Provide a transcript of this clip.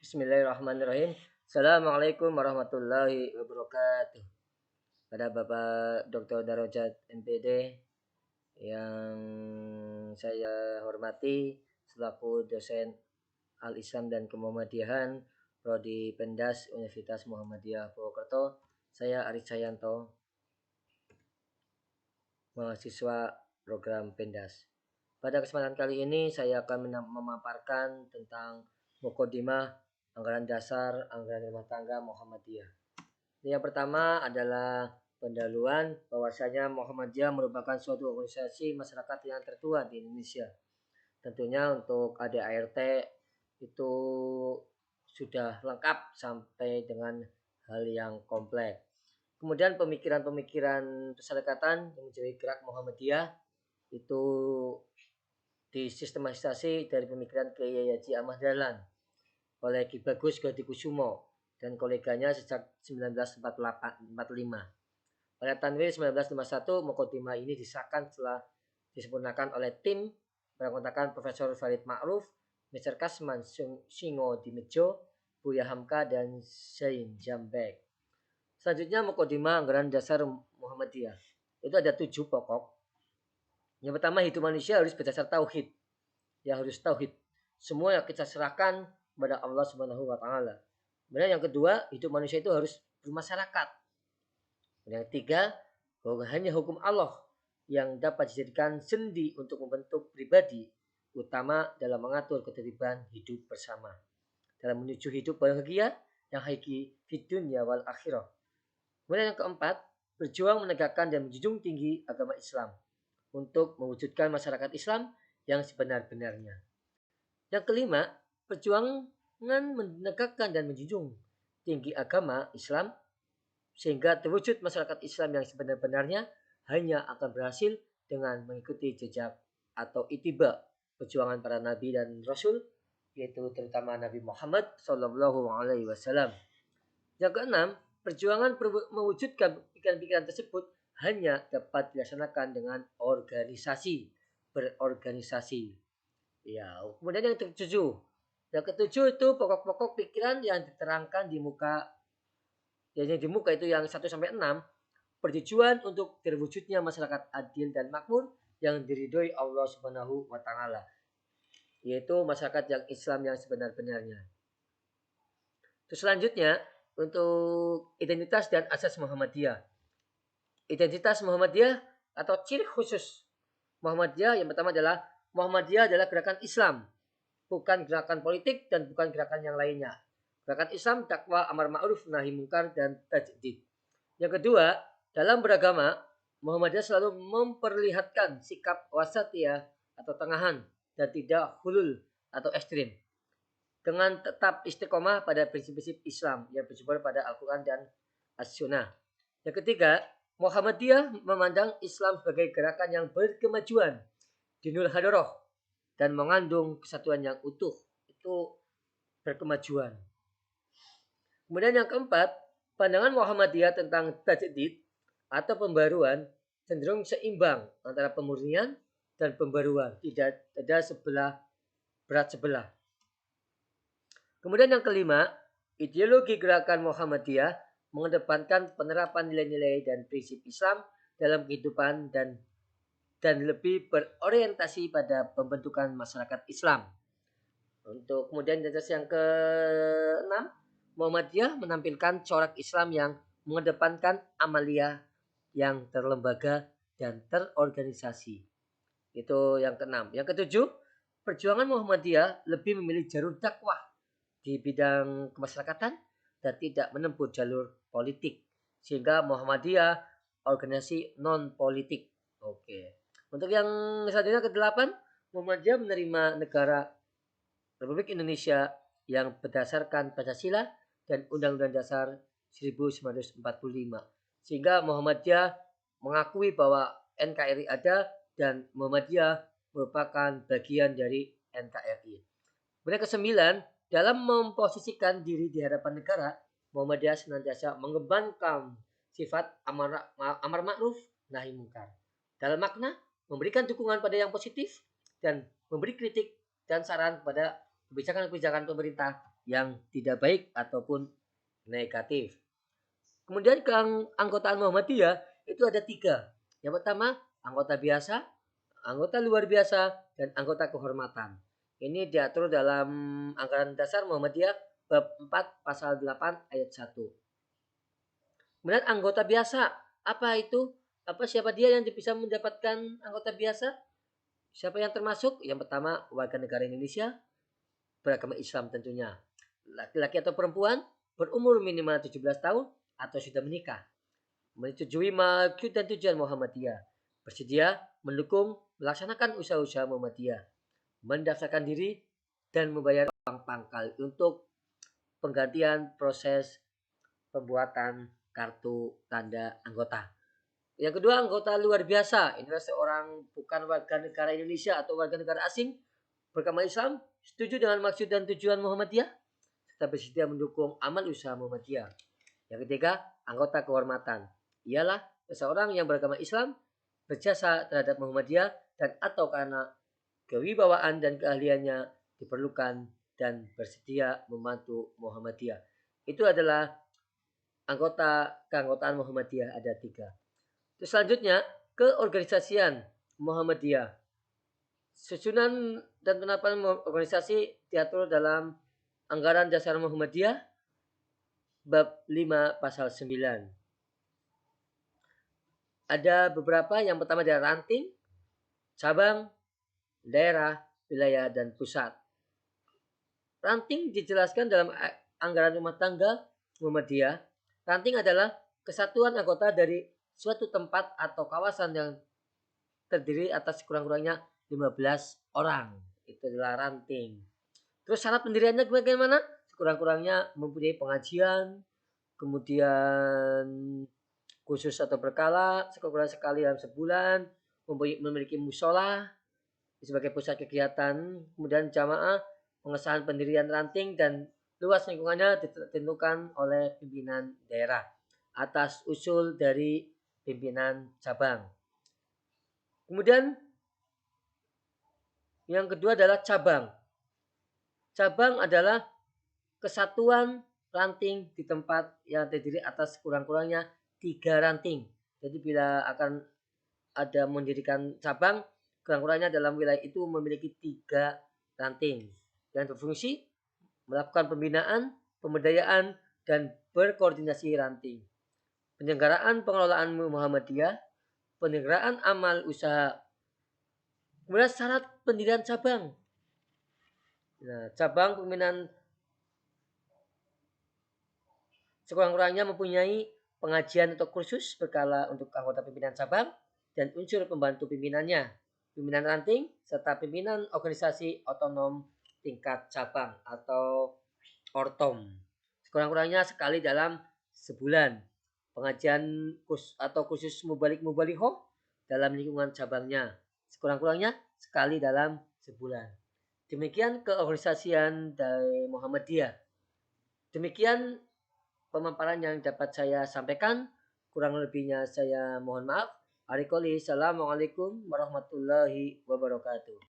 Bismillahirrahmanirrahim. Assalamualaikum warahmatullahi wabarakatuh. Pada Bapak Dr. Darajat MPD yang saya hormati selaku dosen Al-Islam dan Kemuhammadiyahan Prodi Pendas Universitas Muhammadiyah Purwokerto, saya Aris Cayanto, mahasiswa program Pendas. Pada kesempatan kali ini saya akan memaparkan tentang Muqaddimah Anggaran Dasar Anggaran Rumah Tangga Muhammadiyah. Yang pertama adalah pendahuluan bahwasanya Muhammadiyah merupakan suatu organisasi masyarakat yang tertua di Indonesia. Tentunya untuk ADART itu sudah lengkap sampai dengan hal yang kompleks. Kemudian pemikiran-pemikiran persyarikatan yang menjadi gerak Muhammadiyah itu disistematisasi dari pemikiran Kiai Haji Ahmad Dahlan oleh Ki Bagus Gadikusumo dan koleganya sejak 1945. Pada Tanwir 1951, Muqaddimah ini disahkan setelah disempurnakan oleh tim beranggotakan Profesor Farid Ma'ruf, Mr. Kasman Singo Dimejo, Buya Hamka, dan Zain Jambek. Selanjutnya Muqaddimah Anggaran Dasar Muhammadiyah. Itu ada 7 pokok. Yang pertama, hidup manusia harus berdasar tauhid. Ya harus tauhid. Semua yang kita serahkan kepada Allah Subhanahu wa taala. Kemudian yang kedua, hidup manusia itu harus bermasyarakat. Yang ketiga, bahwa hanya hukum Allah yang dapat dijadikan sendi untuk membentuk pribadi, utama dalam mengatur ketertiban hidup bersama. Dalam menuju hidup bahagia yang hakiki di dunia wal akhirah. Kemudian yang keempat, berjuang menegakkan dan menjunjung tinggi agama Islam untuk mewujudkan masyarakat Islam yang sebenar-benarnya. Yang kelima, perjuangan menegakkan dan menjunjung tinggi agama Islam sehingga terwujud masyarakat Islam yang sebenar-benarnya hanya akan berhasil dengan mengikuti jejak atau itiba perjuangan para nabi dan rasul, yaitu terutama Nabi Muhammad Shallallahu Alaihi Wasallam. Yang keenam, perjuangan mewujudkan pikiran-pikiran tersebut hanya dapat dilaksanakan dengan berorganisasi. Ya, kemudian yang ketujuh. Yang ketujuh itu pokok-pokok pikiran yang diterangkan di muka. Yang di muka itu yang 1 sampai 6, pertujuan untuk terwujudnya masyarakat adil dan makmur yang diridhoi Allah Subhanahu wa taala, yaitu masyarakat yang Islam yang sebenar-benarnya. Terus selanjutnya untuk identitas dan asas Muhammadiyah. Identitas Muhammadiyah atau ciri khusus Muhammadiyah yang pertama adalah Muhammadiyah adalah gerakan Islam, bukan gerakan politik dan bukan gerakan yang lainnya. Gerakan Islam dakwah amar ma'ruf nahi mungkar dan tajdid. Yang kedua, dalam beragama Muhammadiyah selalu memperlihatkan sikap wasatiyah atau tengahan dan tidak hulul atau ekstrim, dengan tetap istiqomah pada prinsip-prinsip Islam yang bersumber pada Al-Quran dan As-Sunnah. Yang ketiga, Muhammadiyah memandang Islam sebagai gerakan yang berkemajuan, dinul hadarah, dan mengandung kesatuan yang utuh. Itu berkemajuan. Kemudian yang keempat, pandangan Muhammadiyah tentang tajdid atau pembaruan cenderung seimbang antara pemurnian dan pembaruan. Tidak ada berat sebelah. Kemudian yang kelima, ideologi gerakan Muhammadiyah mengedepankan penerapan nilai-nilai dan prinsip Islam dalam kehidupan dan lebih berorientasi pada pembentukan masyarakat Islam. Untuk kemudian yang keenam, Muhammadiyah menampilkan corak Islam yang mengedepankan amaliyah yang terlembaga dan terorganisasi. Itu yang keenam. Yang ketujuh, perjuangan Muhammadiyah lebih memilih jalur dakwah di bidang kemasyarakatan dan tidak menempuh jalur politik. Sehingga Muhammadiyah organisasi non-politik. Oke. Untuk yang selanjutnya ke-8, Muhammadiyah menerima negara Republik Indonesia yang berdasarkan Pancasila dan Undang-Undang Dasar 1945. Sehingga Muhammadiyah mengakui bahwa NKRI ada dan Muhammadiyah merupakan bagian dari NKRI. Kemudian ke-9, dalam memposisikan diri di hadapan negara, Muhammadiyah senantiasa mengembangkan sifat amar ma'ruf nahi mungkar. Dalam makna memberikan dukungan pada yang positif dan memberi kritik dan saran pada kebijakan-kebijakan pemerintah yang tidak baik ataupun negatif. Kemudian keanggotaan Muhammadiyah itu ada 3. Yang pertama, anggota biasa, anggota luar biasa, dan anggota kehormatan. Ini diatur dalam Anggaran Dasar Muhammadiyah bab 4 pasal 8 ayat 1. Kemudian anggota biasa, apa itu? Siapa dia yang bisa mendapatkan anggota biasa? Siapa yang termasuk? Yang pertama, warga negara Indonesia beragama Islam tentunya. Laki-laki atau perempuan berumur minimal 17 tahun atau sudah menikah. Menyetujui maksud dan tujuan Muhammadiyah. Bersedia mendukung melaksanakan usaha-usaha Muhammadiyah. Mendaftarkan diri dan membayar uang pangkal untuk penggantian proses pembuatan kartu tanda anggota. Yang kedua, anggota luar biasa. Inilah seorang bukan warga negara Indonesia atau warga negara asing beragama Islam, setuju dengan maksud dan tujuan Muhammadiyah, serta bersedia mendukung amal usaha Muhammadiyah. Yang ketiga, anggota kehormatan. Ialah seseorang yang beragama Islam, berjasa terhadap Muhammadiyah, dan atau karena kewibawaan dan keahliannya diperlukan dan bersedia membantu Muhammadiyah. Itu adalah keanggotaan Muhammadiyah ada 3. Terus selanjutnya, keorganisasian Muhammadiyah. Susunan dan penetapan organisasi diatur dalam Anggaran Dasar Muhammadiyah bab 5 pasal 9. Ada beberapa, yang pertama adalah ranting, cabang, daerah, wilayah, dan pusat. Ranting dijelaskan dalam Anggaran Rumah Tangga Muhammadiyah. Ranting adalah kesatuan anggota dari suatu tempat atau kawasan yang terdiri atas kurang-kurangnya 15 orang. Itu adalah ranting. Terus syarat pendiriannya bagaimana? Kurang-kurangnya mempunyai pengajian, kemudian khusus atau berkala, sekurang sekali dalam sebulan, memiliki musola sebagai pusat kegiatan, kemudian jamaah, pengesahan pendirian ranting, dan luas lingkungannya ditentukan oleh pimpinan daerah atas usul dari pimpinan cabang. Kemudian yang kedua adalah cabang. Cabang adalah kesatuan ranting di tempat yang terdiri atas kurang-kurangnya 3 ranting. Jadi bila akan ada mendirikan cabang, kurang-kurangnya dalam wilayah itu memiliki 3 ranting yang berfungsi melakukan pembinaan, pemberdayaan, dan berkoordinasi ranting. Penyelenggaraan pengelolaan Muhammadiyah, penyelenggaraan amal usaha. Kemudian syarat pendirian cabang. Nah, cabang pimpinan sekurang-kurangnya mempunyai pengajian atau kursus berkala untuk anggota pimpinan cabang dan unsur pembantu pimpinannya, pimpinan ranting, serta pimpinan organisasi otonom tingkat cabang atau ortom. Sekurang-kurangnya sekali dalam sebulan. Pengajian atau kursus mubalik-mubalighah dalam lingkungan cabangnya. Sekurang-kurangnya sekali dalam sebulan. Demikian keorganisasian dari Muhammadiyah. Demikian pemaparan yang dapat saya sampaikan. Kurang lebihnya saya mohon maaf. Assalamualaikum warahmatullahi wabarakatuh.